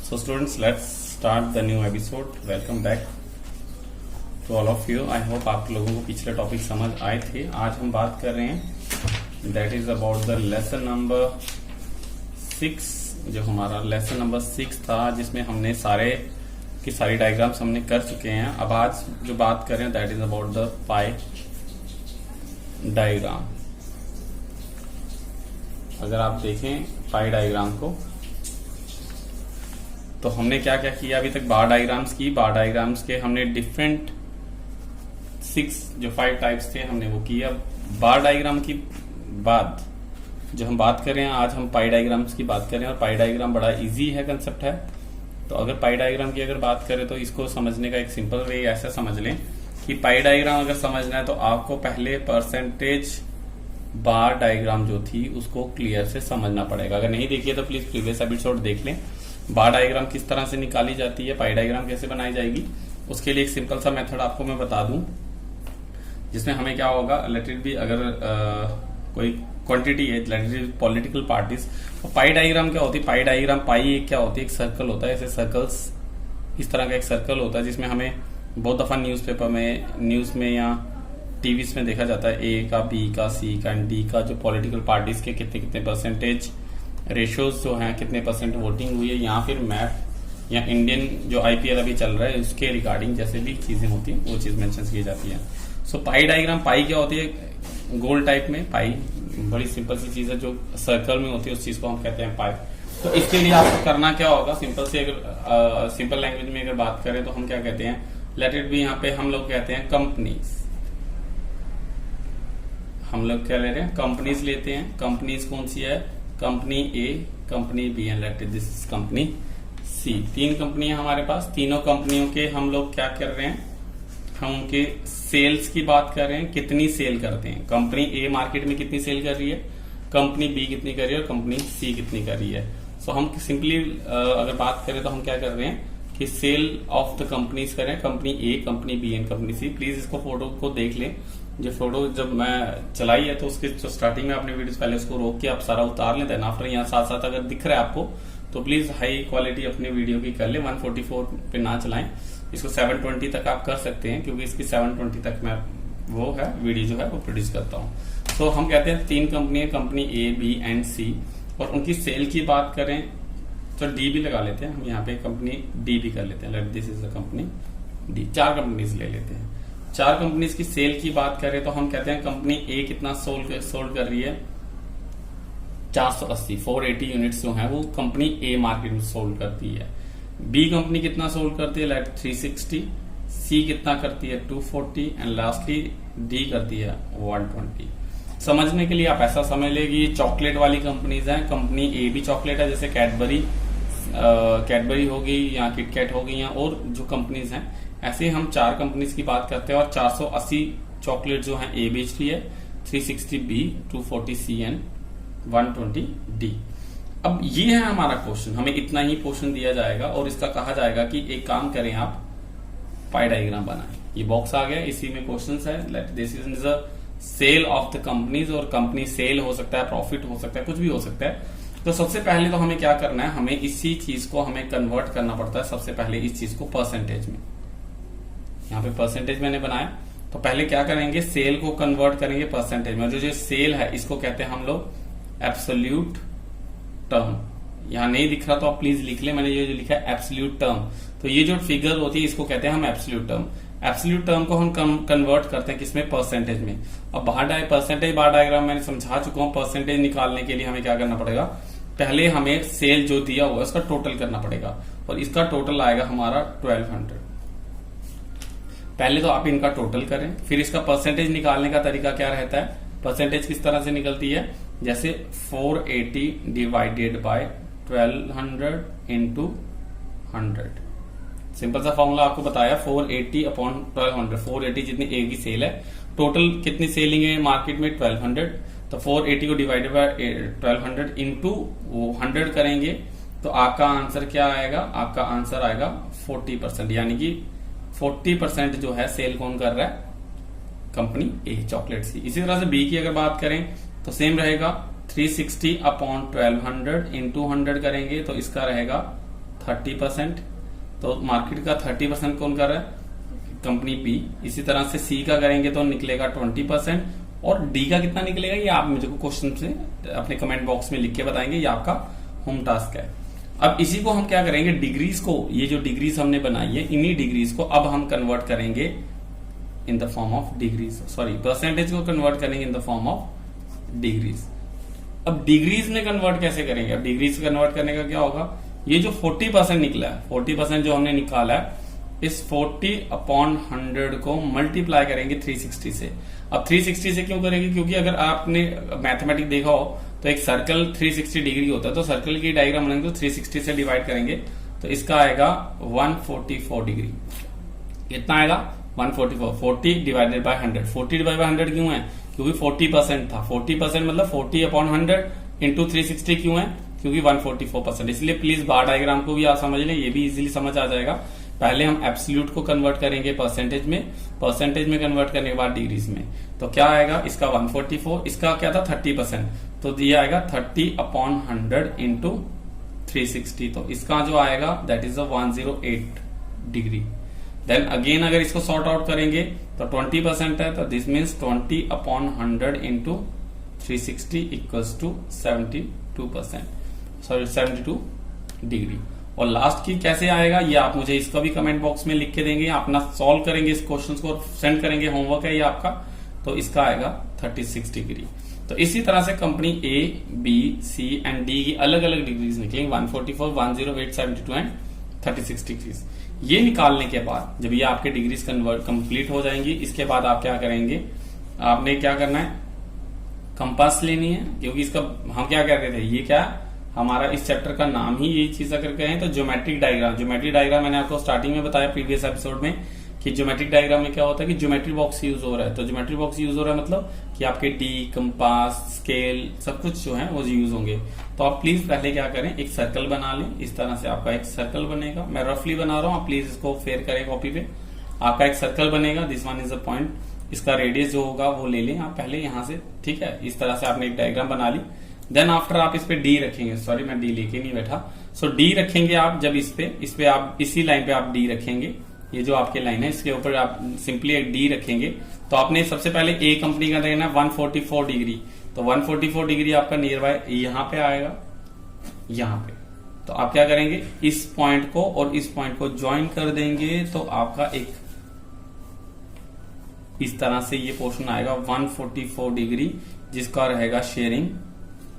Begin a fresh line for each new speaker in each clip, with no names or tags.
So students, let's start the new episode. Welcome back to all of you. I hope आप लोगों को पिछले topic समझ आए थे. आज हम बात कर रहे हैं that is about the lesson number 6, जो हमारा लेसन नंबर 6 था, जिसमें हमने सारे की सारी डायग्राम्स हमने कर चुके हैं. अब आज जो बात कर रहे हैं that is about the pi diagram. अगर आप देखें पाई डायग्राम को, तो हमने क्या क्या किया अभी तक. बार डायग्राम्स की. बार डायग्राम्स के हमने डिफरेंट 6 जो 5 टाइप्स थे हमने वो किया. बार डायग्राम की बाद जो हम बात कर रहे हैं आज, हम पाई डायग्राम्स की बात कर रहे हैं. और पाई डायग्राम बड़ा इजी है, कंसेप्ट है. तो अगर पाई डायग्राम की अगर बात करें तो इसको समझने का एक सिंपल वे ऐसा समझ लें कि पाई डायग्राम अगर समझना है तो आपको पहले परसेंटेज बार डायग्राम जो थी उसको क्लियर से समझना पड़ेगा. अगर नहीं देखिए तो प्लीज प्रीवियस एपिसोड देख लें. बार डायग्राम किस तरह से निकाली जाती है, पाई डायग्राम कैसे बनाई जाएगी, उसके लिए एक सिंपल सा मेथड आपको मैं बता दूं, जिसमें हमें क्या होगा. लेट इट बी, अगर कोई क्वांटिटी है, let it be political parties. तो पाई डायग्राम क्या होती है? पाई डायग्राम, पाई क्या होती है? एक सर्कल होता है. ऐसे सर्कल्स, इस तरह का एक सर्कल होता है जिसमें हमें बहुत दफा न्यूज़पेपर में, न्यूज में या टीवीज में देखा जाता है ए का, बी का, सी का एंड डी का, जो पॉलिटिकल पार्टीज के कितने कितने परसेंटेज रेशियोज जो हैं, कितने परसेंट वोटिंग हुई है, या फिर मैप या इंडियन जो आईपीएल अभी चल रहा है उसके रिगार्डिंग जैसे भी चीजें होती हैं वो चीज मेंशन की जाती है. सो पाई डायग्राम, पाई क्या होती है? गोल टाइप में पाई, बड़ी सिंपल सी चीज है जो सर्कल में होती है, उस चीज को हम कहते हैं पाई. तो इसके लिए आपको करना क्या होगा, सिंपल से अगर सिंपल लैंग्वेज में अगर बात करें तो हम क्या कहते हैं, लेट इट बी, यहाँ पे हम लोग कहते हैं कंपनीज. हम लोग क्या ले रहे हैं? कंपनीज लेते हैं. कंपनीज कौन सी है? Company A, company B and let this is company C. 3 कंपनियां हमारे पास. तीनों कंपनियों के हम लोग क्या कर रहे हैं, हम उनके सेल्स की बात कर रहे हैं, कितनी सेल करते हैं. कंपनी ए मार्केट में कितनी सेल कर रही है, कंपनी बी कितनी कर रही है और कंपनी सी कितनी कर रही है. सो हम सिंपली अगर बात करें तो हम क्या कर रहे हैं कि सेल ऑफ द कंपनीज करें, company A, company B and company C. Please इसको फोटो को देख लें. जो फोटो जब मैं चलाई है तो उसके जो स्टार्टिंग में अपने वीडियोस पहले उसको रोक के आप सारा उतार लेते हैं ना. आफ्टर यहाँ साथ साथ अगर दिख रहा है आपको तो प्लीज हाई क्वालिटी अपने वीडियो की कर ले. 144 पे ना चलाएं, इसको 720 तक आप कर सकते हैं, क्योंकि इसकी 720 तक मैं वो है वीडियो जो है वो प्रोड्यूस करता हूँ. तो हम कहते हैं 3 कंपनियां, कंपनी ए, बी एंड सी, और उनकी सेल की बात करें तो डी भी लगा लेते हैं हम यहाँ पे, कंपनी डी भी कर लेते हैं. Late this is the company D. 4 companies ले लेते हैं. 4 कंपनीज की सेल की बात करें तो हम कहते हैं कंपनी ए कितना सोल्ड कर रही है, 480, 480 यूनिट्स जो है वो कंपनी ए मार्केट में सोल्ड करती है. बी कंपनी कितना सोल्ड करती है, लाइक 360. सी कितना करती है, 240. एंड लास्टली डी करती है 120. समझने के लिए आप ऐसा समझ लें कि ये चॉकलेट वाली कंपनीज हैं. कंपनी ए भी चॉकलेट है, जैसे कैडबरी होगी या किटकैट होगी, या और जो कंपनीज हैं, ऐसे हम 4 कंपनीज की बात करते हैं. और 480 चॉकलेट जो है ए बेच रही है, 360 बी, 240 सी एंड 120 डी. अब ये है हमारा क्वेश्चन, हमें इतना ही क्वेश्चन दिया जाएगा और इसका कहा जाएगा कि एक काम करें, आप पाई डायग्राम बनाएं. ये बॉक्स आ गया, इसी में क्वेश्चन है. Let this is the sale of the companies. और कंपनी सेल हो सकता है, प्रॉफिट हो सकता है, कुछ भी हो सकता है. तो सबसे पहले तो हमें क्या करना है, हमें इसी चीज को हमें कन्वर्ट करना पड़ता है. सबसे पहले इस चीज को परसेंटेज में, यहाँ पे परसेंटेज मैंने बनाया, तो पहले क्या करेंगे, सेल को कन्वर्ट करेंगे परसेंटेज में. जो सेल है इसको कहते हैं हम लोग एब्सोल्यूट टर्म. यहाँ नहीं दिख रहा तो आप प्लीज लिख ले, मैंने ये जो लिखा है एब्सोल्यूट टर्म. तो ये जो फिगर होती है इसको कहते हैं हम एब्सोल्यूट टर्म. एब्सोल्यूट टर्म को हम कन्वर्ट करते हैं किसमें, परसेंटेज में. अब परसेंटेज बार डायग्राम मैंने समझा चुका हूं. परसेंटेज निकालने के लिए हमें क्या करना पड़ेगा, पहले हमें सेल जो दिया हुआ है उसका टोटल करना पड़ेगा, और इसका टोटल आएगा हमारा 1200. पहले तो आप इनका टोटल करें, फिर इसका परसेंटेज निकालने का तरीका क्या रहता है. परसेंटेज किस तरह से निकलती है, जैसे 480 डिवाइडेड बाय 1200 इंटू 100. सिंपल सा फॉर्मूला आपको बताया, 480 अपॉन 1200. 480 जितनी ए की सेल है, टोटल कितनी सेलिंग है मार्केट में 1200. तो 480 को डिवाइडेड बाय 1200 इंटू 100 करेंगे तो आपका आंसर क्या आएगा, आपका आंसर आएगा 40%. यानी कि 40% जो है सेल कौन कर रहा है, कंपनी ए, चॉकलेट सी. इसी तरह से बी की अगर बात करें तो सेम रहेगा, 360 अपॉन 1200 इंटू 100 करेंगे तो इसका रहेगा 30%, तो मार्केट का 30% कौन कर रहा है? Company B. इसी तरह से सी का करेंगे तो निकलेगा 20%, और डी का कितना निकलेगा ये आप मुझे को क्वेश्चन से अपने कमेंट बॉक्स में लिख के बताएंगे, ये आपका होम टास्क है। अब इसी को हम क्या करेंगे, डिग्रीज को, ये जो डिग्रीज हमने बनाई है इन्हीं डिग्रीज को अब हम कन्वर्ट करेंगे in the form of degrees, sorry percentage को कन्वर्ट करेंगे in the form of degrees. अब डिग्रीज में कन्वर्ट कैसे करेंगे? अब डिग्रीज कन्वर्ट करने का क्या होगा, ये जो 40% निकला है, 40% जो हमने निकाला है, इस 40/100 को मल्टीप्लाई करेंगे 360 से। अब 360 से क्यों करेंगे? क्योंकि अगर आपने मैथमेटिक्स देखा हो तो एक सर्कल 360 डिग्री होता है, तो सर्कल की डायग्राम बनाएंगे तो 360 से डिवाइड करेंगे तो इसका आएगा 144 डिग्री। कितना आएगा? 144। 40 डिवाइडेड बाय 100। 40 डिवाइड बाय 100 क्यों है? क्योंकि 40% था। 40% मतलब 40/100 इंटू 360 क्यों है? क्योंकि 144%। इसलिए प्लीज बार डायग्राम को भी आप समझ लें, ये भी इजीली समझ आ जाएगा। पहले हम एब्सोल्यूट को कन्वर्ट करेंगे परसेंटेज में, परसेंटेज में कन्वर्ट करने के बाद डिग्रीज में, तो क्या आएगा? इसका 144, इसका क्या था 30%, तो ये आएगा 30/100 इंटू 360, तो इसका जो आएगा that is 108 degree. Then again अगर इसको सॉर्ट आउट करेंगे तो 20% है, तो this means 20/100 into 360 equals to 72%, sorry 72 degree. और लास्ट की कैसे आएगा ये आप मुझे इसका भी कमेंट बॉक्स में लिख के देंगे, अपना सॉल्व करेंगे इस क्वेश्चन को, सेंड करेंगे, होमवर्क है ये आपका, तो इसका आएगा 36 डिग्री। तो इसी तरह से company A, B, C and D की अलग अलग डिग्रीज निकलेंगे, 144, 108, 72 एंड 36 डिग्रीज। ये निकालने के बाद जब ये आपके डिग्रीज कंप्लीट हो जाएंगी, इसके बाद आप क्या करेंगे, आपने क्या करना है, कंपास लेनी है, क्योंकि इसका हम क्या कहते थे, ये क्या हमारा इस चैप्टर का नाम ही यही चीज अगर कहें तो ज्योमेट्रिक डायग्राम। ज्योमेट्रिक डायग्राम मैंने आपको स्टार्टिंग में बताया प्रीवियस एपिसोड में कि ज्योमेट्रिक डायग्राम में क्या होता है कि ज्योमेट्री बॉक्स यूज हो रहा है। तो ज्योमेट्री बॉक्स यूज हो रहा है मतलब कि आपके डी, कंपास, स्केल सब कुछ जो है वो यूज होंगे। तो आप प्लीज पहले क्या करें, एक सर्कल बना लें। इस तरह से आपका एक सर्कल बनेगा, मैं रफली बना रहा हूँ, आप प्लीज इसको फेयर करें कॉपी पे। आपका एक सर्कल बनेगा, this one is a point, इसका रेडियस जो होगा वो ले लें आप पहले यहां से, ठीक है। इस तरह से आपने एक डायग्राम बना ली। देन आफ्टर आप इस पे डी रखेंगे, सॉरी मैं डी लेके नहीं बैठा, सो डी रखेंगे आप। जब इस पे आप इसी लाइन पे आप डी रखेंगे, ये जो आपके लाइन है इसके ऊपर आप सिंपली एक डी रखेंगे। तो आपने सबसे पहले ए कंपनी का देना 144 डिग्री, तो 144 डिग्री आपका नियर बाय यहां पे आएगा, यहां पे। तो आप क्या करेंगे, इस पॉइंट को और इस पॉइंट को ज्वाइन कर देंगे, तो आपका एक इस तरह से ये पोर्शन आएगा 144 डिग्री, जिसका रहेगा शेयरिंग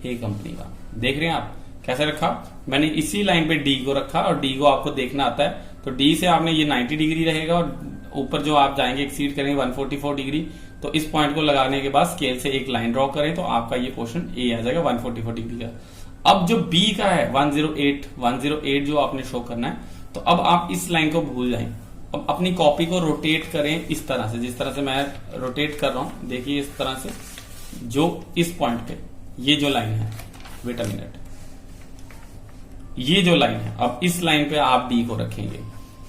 ए कंपनी का। देख रहे हैं आप कैसे रखा, मैंने इसी लाइन पे डी को रखा, और डी को आपको देखना आता है, तो डी से आपने ये 90 डिग्री रहेगा, और ऊपर जो आप जाएंगे एक्सीड करेंगे 144 डिग्री, तो इस पॉइंट को लगाने के बाद स्केल से एक लाइन ड्रॉ करें, तो आपका ये पोर्शन ए आ जाएगा 144 डिग्री का। अब जो बी का है 108 जो आपने शो करना है, तो अब आप इस लाइन को भूल जाएं। अब अपनी कॉपी को रोटेट करें इस तरह से, जिस तरह से मैं रोटेट कर रहा हूं, देखिए इस तरह से, जो इस पॉइंट पे ये जो लाइन है, वेट अ मिनट, ये जो लाइन है, अब इस लाइन पे आप डी को रखेंगे।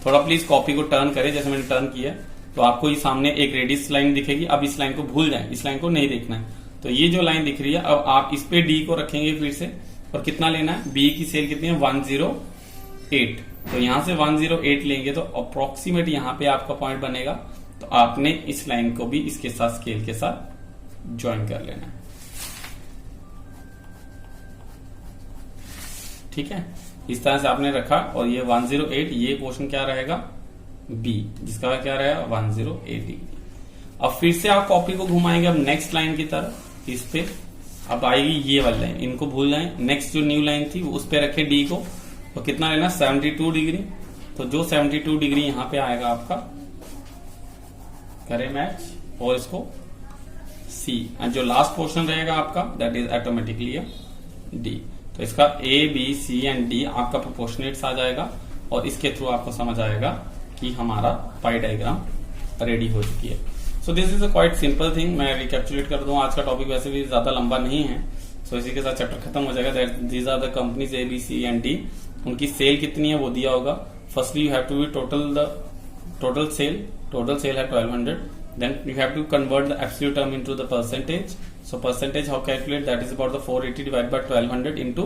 थोड़ा प्लीज कॉपी को टर्न करें, जैसे मैंने टर्न किया, तो आपको ये सामने एक रेडियस लाइन दिखेगी। अब इस लाइन को भूल जाएं, इस लाइन को नहीं देखना है। तो ये जो लाइन दिख रही है, अब आप इस पे डी को रखेंगे फिर से, और कितना लेना है, बी की सेल कितनी है 108, तो यहां से 108 लेंगे, तो अप्रोक्सीमेट यहां पे आपका पॉइंट बनेगा। तो आपने इस लाइन को भी इसके साथ स्केल के साथ ज्वाइन कर लेना है, ठीक है। इस तरह से आपने रखा, और ये 108, ये पोर्शन क्या रहेगा, बी, जिसका क्या रहेगा 108 डिग्री। अब फिर से आप कॉपी को घुमाएंगे अब नेक्स्ट लाइन की तरफ, इस पे अब आएगी ये वाली लाइन, इनको भूल जाएं। नेक्स्ट जो न्यू लाइन थी उस पे रखे डी को, तो कितना लेना 72 डिग्री, तो जो 72 डिग्री यहां पे आएगा आपका, करे मैच, और इसको सी, एंड जो लास्ट पोर्शन रहेगा आपका दैट इज ऑटोमेटिकली डी। तो इसका ए, बी, सी एंड डी आपका प्रोपोर्शनेट्स आ जाएगा, और इसके थ्रू आपको समझ आएगा कि हमारा पाई डायग्राम रेडी हो चुकी है। So this is a quite simple thing. मैं रिकैप्चुलेट कर दूं, आज का टॉपिक वैसे भी ज्यादा लंबा नहीं है, सो इसी के साथ चैप्टर खत्म हो जाएगा। These are the companies A, B, C and D. उनकी सेल कितनी है वो दिया होगा। Firstly you have to be total sale है 1200, then you have to convert the absolute term into the percentage. So percentage how calculate, that is about the 480 divided by 1200 into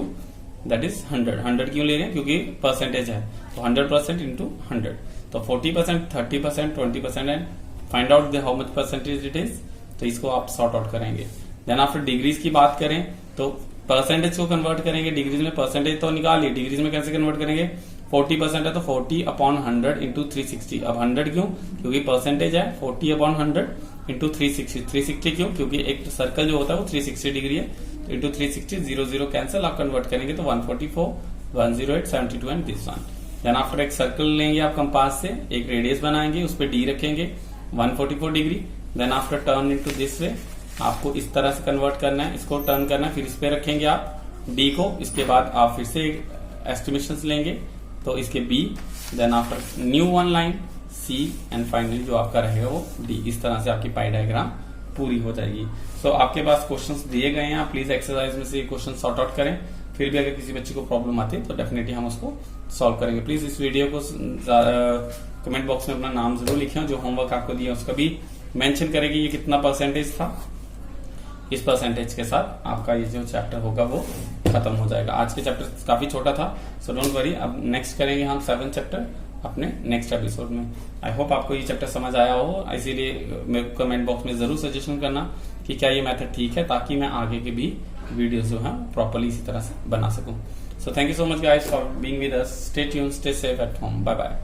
that is 100 क्यों ले रहे हैं, क्योंकि percentage है, तो 100% into 100, तो 40%, 30%, 20% and find out how much percentage it is, तो इसको आप सॉर्ट आउट करेंगे। देन आफ्टर डिग्रीज की बात करें तो परसेंटेज को कन्वर्ट करेंगे डिग्रीज में, परसेंटेज तो निकालिए, डिग्रीज में कैसे कन्वर्ट करेंगे, 40% है तो 40/100 इंटू 360। अब 100 क्यों, क्योंकि परसेंटेज है, 40/100 इंटू 360, 360 क्यों, क्योंकि एक सर्कल जो होता है वो 360 डिग्री है, तो इंटू 360, 0 0 कैंसिल, आप कन्वर्ट करेंगे तो 144, 108, 72 and this one. Then after एक सर्कल लेंगे आप कंपास से, एक रेडियस बनाएंगे, उस पर डी रखेंगे 144 degree. Then after turn into this way, आपको इस तरह से कन्वर्ट करना है, इसको टर्न करना है, फिर इस पे रखेंगे आप डी को, इसके बाद आप फिर से एस्टिमेशन लेंगे तो इसके B, then after new one line C and finally जो आपका रहेगा वो डी। इस तरह से आपकी पाई डायग्राम पूरी हो जाएगी। सो आपके पास क्वेश्चंस दिए गए हैं, आप प्लीज एक्सरसाइज में से ये क्वेश्चन सॉर्ट आउट करें, फिर भी अगर किसी बच्चे को प्रॉब्लम आती है तो डेफिनेटली हम उसको सॉल्व करेंगे। प्लीज इस वीडियो को कमेंट बॉक्स में अपना नाम जरूर लिखें, जो होमवर्क आपको दिया उसका भी मेंशन करेंगे ये कितना परसेंटेज था। इस परसेंटेज के साथ आपका ये जो चैप्टर होगा वो खत्म हो जाएगा। आज के चैप्टर काफी छोटा था, सो डोंट वरी, अब नेक्स्ट करेंगे हम 7 चैप्टर अपने नेक्स्ट एपिसोड में। आई होप आपको ये चैप्टर समझ आया हो, इसीलिए मेरे को कमेंट बॉक्स में जरूर सजेशन करना कि क्या ये मेथड ठीक है, ताकि मैं आगे के भी वीडियोस जो है प्रॉपर्ली इसी तरह से बना सकूं। So thank you so much guys for being with us, stay tuned, stay safe at home, bye bye.